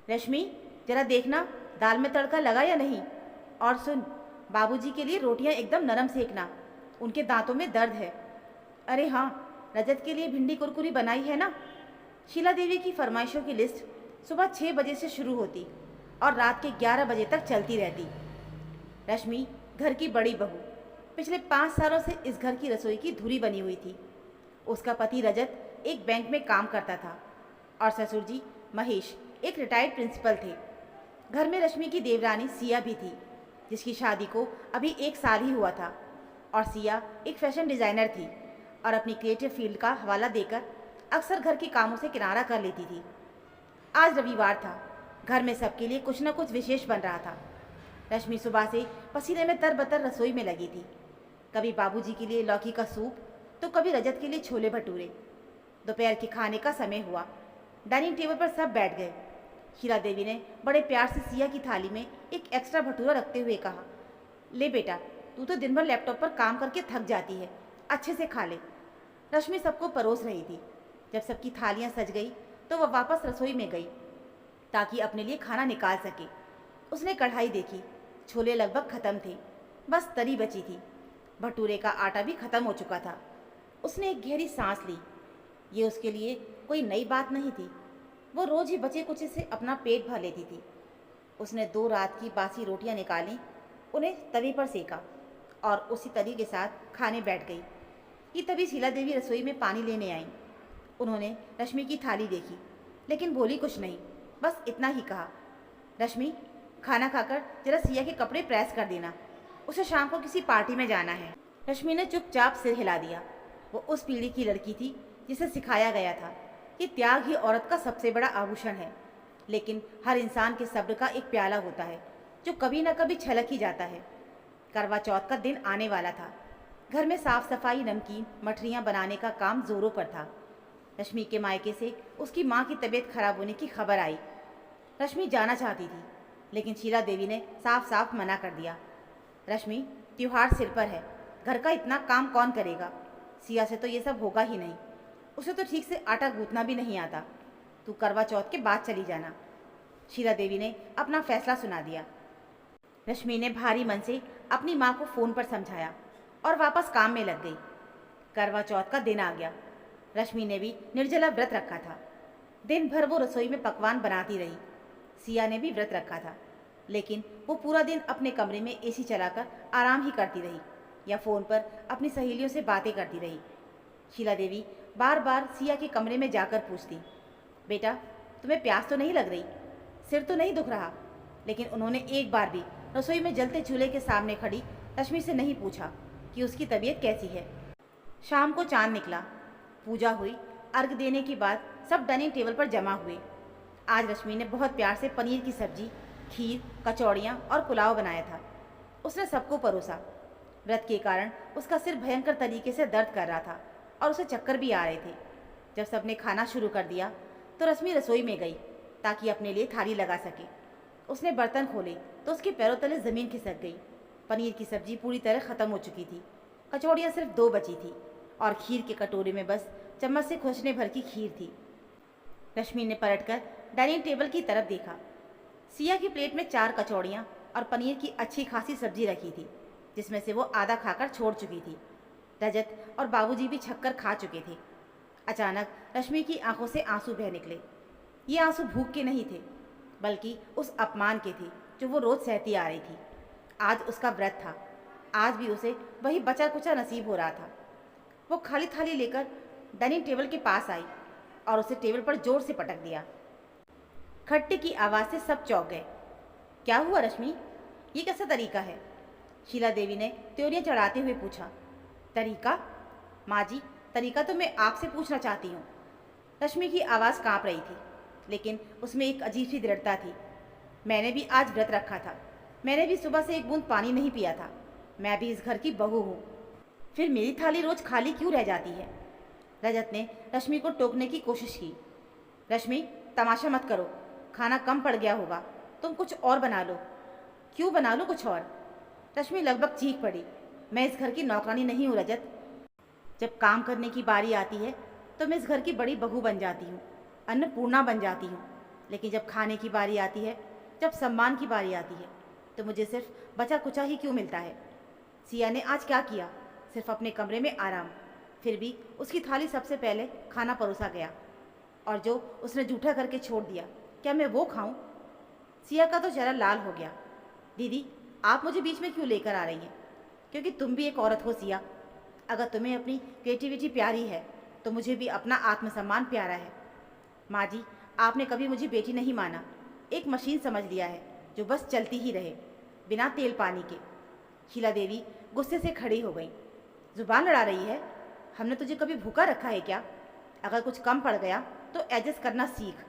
रश्मि, जरा देखना दाल में तड़का लगा या नहीं। और सुन, बाबूजी के लिए रोटियां एकदम नरम सेकना, उनके दांतों में दर्द है। अरे हाँ, रजत के लिए भिंडी कुरकुरी बनाई है ना। शीला देवी की फरमाइशों की लिस्ट सुबह 6 बजे से शुरू होती और रात के 11 बजे तक चलती रहती। रश्मि घर की बड़ी बहू, पिछले 5 सालों से इस घर की रसोई की धुरी बनी हुई थी। उसका पति रजत एक बैंक में काम करता था और ससुर जी महेश एक रिटायर्ड प्रिंसिपल थे। घर में रश्मि की देवरानी सिया भी थी, जिसकी शादी को अभी 1 साल ही हुआ था। और सिया एक फैशन डिज़ाइनर थी और अपनी क्रिएटिव फील्ड का हवाला देकर अक्सर घर के कामों से किनारा कर लेती थी। आज रविवार था, घर में सबके लिए कुछ न कुछ विशेष बन रहा था। रश्मि सुबह से पसीने में तरबतर रसोई में लगी थी। कभी बाबूजी के लिए लौकी का सूप, तो कभी रजत के लिए छोले भटूरे। दोपहर के खाने का समय हुआ। डाइनिंग टेबल पर सब बैठ गए। शीला देवी ने बड़े प्यार से सिया की थाली में एक एक्स्ट्रा भटूरा रखते हुए कहा, ले बेटा, तू तो दिन भर लैपटॉप पर काम करके थक जाती है, अच्छे से खा ले। रश्मि सबको परोस रही थी। जब सबकी थालियां सज गई तो वह वापस रसोई में गई ताकि अपने लिए खाना निकाल सके। उसने कढ़ाई देखी, छोले लगभग खत्म थे, बस तरी बची थी। भटूरे का आटा भी खत्म हो चुका था। उसने एक गहरी सांस ली। ये उसके लिए कोई नई बात नहीं थी। वो रोज ही बचे कुछ से अपना पेट भर लेती थी। उसने 2 रात की बासी रोटियां निकाली, उन्हें तवे पर सेका और उसी तरी के साथ खाने बैठ गई कि तभी शीला देवी रसोई में पानी लेने आई। उन्होंने रश्मि की थाली देखी, लेकिन बोली कुछ नहीं, बस इतना ही कहा, रश्मि, खाना खाकर जरा सिया के कपड़े प्रेस कर देना, उसे शाम को किसी पार्टी में जाना है। रश्मि ने चुपचाप सिर हिला दिया। वो उस पीढ़ी की लड़की थी जिसे सिखाया गया था कि त्याग ही औरत का सबसे बड़ा आभूषण है। लेकिन हर इंसान के सब्र का एक प्याला होता है जो कभी न कभी छलक ही जाता है। करवा चौथ का दिन आने वाला था। घर में साफ सफाई, नमकीन, मठरियाँ बनाने का काम जोरों पर था। रश्मि के मायके से उसकी माँ की तबीयत खराब होने की खबर आई। रश्मि जाना चाहती थी, लेकिन शीला देवी ने साफ साफ मना कर दिया। रश्मि, त्योहार सिर पर है, घर का इतना काम कौन करेगा? सिया से तो ये सब होगा ही नहीं। उसे तो ठीक से आटा गूंथना भी नहीं आता। तू करवा चौथ के बाद चली जाना। शीला देवी ने अपना फैसला सुना दिया। रश्मि ने भारी मन से अपनी माँ को फ़ोन पर समझाया और वापस काम में लग गई। करवा चौथ का दिन आ गया। रश्मि ने भी निर्जला व्रत रखा था। दिन भर वो रसोई में पकवान बनाती रही। सिया ने भी व्रत रखा था, लेकिन वो पूरा दिन अपने कमरे में एसी चलाकर आराम ही करती रही या फ़ोन पर अपनी सहेलियों से बातें करती रही। शीला देवी बार बार सिया के कमरे में जाकर पूछती, बेटा, तुम्हें प्यास तो नहीं लग रही? सिर तो नहीं दुख रहा? लेकिन उन्होंने एक बार भी रसोई में जलते चूल्हे के सामने खड़ी रश्मि से नहीं पूछा कि उसकी तबीयत कैसी है। शाम को चांद निकला, पूजा हुई। अर्घ देने के बाद सब डाइनिंग टेबल पर जमा हुए। आज रश्मि ने बहुत प्यार से पनीर की सब्जी, खीर, कचौड़ियाँ और पुलाव बनाया था। उसने सबको परोसा। व्रत के कारण उसका सिर भयंकर तरीके से दर्द कर रहा था और उसे चक्कर भी आ रहे थे। जब सबने खाना शुरू कर दिया तो रश्मि रसोई में गई ताकि अपने लिए थाली लगा सके। उसने बर्तन खोले तो उसके पैरों तले ज़मीन खिसक गई। पनीर की सब्जी पूरी तरह ख़त्म हो चुकी थी। कचौड़ियाँ सिर्फ 2 बची थी और खीर के कटोरे में बस चम्मच से खोसने भर की खीर थी। रश्मि ने पलटकर डाइनिंग टेबल की तरफ देखा। सिया की प्लेट में 4 कचौड़ियाँ और पनीर की अच्छी खासी सब्जी रखी थी, जिसमें से वो आधा खाकर छोड़ चुकी थी। रजत और बाबूजी भी छक्कर खा चुके थे। अचानक रश्मि की आंखों से आंसू बह निकले। ये आंसू भूख के नहीं थे, बल्कि उस अपमान के थे जो वो रोज़ सहती आ रही थी। आज उसका व्रत था। आज भी उसे वही बचा कुचा नसीब हो रहा था। वो खाली थाली लेकर डाइनिंग टेबल के पास आई और उसे टेबल पर जोर से पटक दिया। खट्टे की आवाज़ से सब चौंक गए। क्या हुआ रश्मि? ये कैसा तरीका है? शीला देवी ने त्योरियां चढ़ाते हुए पूछा। तरीका? माँ जी, तरीका तो मैं आपसे पूछना चाहती हूँ। रश्मि की आवाज़ कांप रही थी, लेकिन उसमें एक अजीब सी दृढ़ता थी। मैंने भी आज व्रत रखा था। मैंने भी सुबह से एक बूंद पानी नहीं पिया था। मैं भी इस घर की बहू हूँ। फिर मेरी थाली रोज खाली क्यों रह जाती है? रजत ने रश्मि को टोकने की कोशिश की। रश्मि, तमाशा मत करो। खाना कम पड़ गया होगा, तुम कुछ और बना लो। क्यों बना लो कुछ और? रश्मि लगभग चीख पड़ी। मैं इस घर की नौकरानी नहीं हूँ रजत। जब काम करने की बारी आती है तो मैं इस घर की बड़ी बहू बन जाती हूँ, अन्नपूर्णा बन जाती हूँ। लेकिन जब खाने की बारी आती है, जब सम्मान की बारी आती है, तो मुझे सिर्फ बचा कुचा ही क्यों मिलता है। सिया ने आज क्या किया? सिर्फ अपने कमरे में आराम। फिर भी उसकी थाली सबसे पहले खाना परोसा गया, और जो उसने जूठा करके छोड़ दिया, क्या मैं वो खाऊं? सिया का तो चेहरा लाल हो गया। दीदी, आप मुझे बीच में क्यों लेकर आ रही हैं? क्योंकि तुम भी एक औरत हो सिया। अगर तुम्हें अपनी क्रिएटिविटी प्यारी है तो मुझे भी अपना आत्मसम्मान प्यारा है। माँ जी, आपने कभी मुझे बेटी नहीं माना, एक मशीन समझ लिया है जो बस चलती ही रहे, बिना तेल पानी के। शीला देवी गुस्से से खड़ी हो गई। जुबान लड़ा रही है? हमने तुझे कभी भूखा रखा है क्या? अगर कुछ कम पड़ गया तो एडजस्ट करना सीख।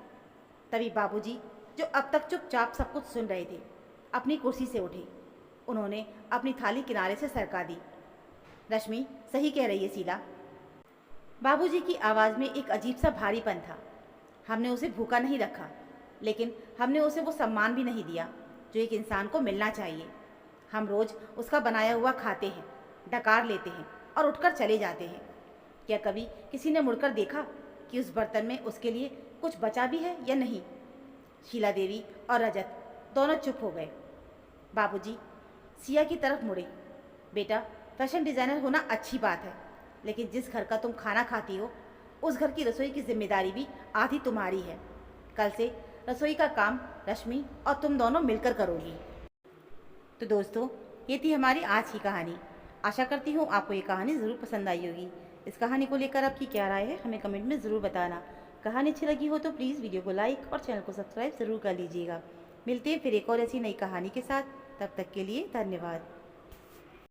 तभी बाबूजी, जो अब तक चुपचाप सब कुछ सुन रहे थे, अपनी कुर्सी से उठे। उन्होंने अपनी थाली किनारे से सरका दी। रश्मि सही कह रही है शीला। बाबूजी की आवाज़ में एक अजीब सा भारीपन था। हमने उसे भूखा नहीं रखा, लेकिन हमने उसे वो सम्मान भी नहीं दिया जो एक इंसान को मिलना चाहिए। हम रोज़ उसका बनाया हुआ खाते हैं, डकार लेते हैं और उठकर चले जाते हैं। क्या कभी किसी ने मुड़कर देखा कि उस बर्तन में उसके लिए कुछ बचा भी है या नहीं? शीला देवी और रजत दोनों चुप हो गए। बाबूजी सिया की तरफ मुड़े। बेटा, फैशन डिज़ाइनर होना अच्छी बात है, लेकिन जिस घर का तुम खाना खाती हो, उस घर की रसोई की जिम्मेदारी भी आधी तुम्हारी है। कल से रसोई का काम रश्मि और तुम दोनों मिलकर करोगी। तो दोस्तों, ये थी हमारी आज की कहानी। आशा करती हूँ आपको ये कहानी ज़रूर पसंद आई होगी। इस कहानी को लेकर आपकी क्या राय है, हमें कमेंट में ज़रूर बताना। कहानी अच्छी लगी हो तो प्लीज़ वीडियो को लाइक और चैनल को सब्सक्राइब ज़रूर कर लीजिएगा। मिलते हैं फिर एक और ऐसी नई कहानी के साथ। तब तक के लिए धन्यवाद।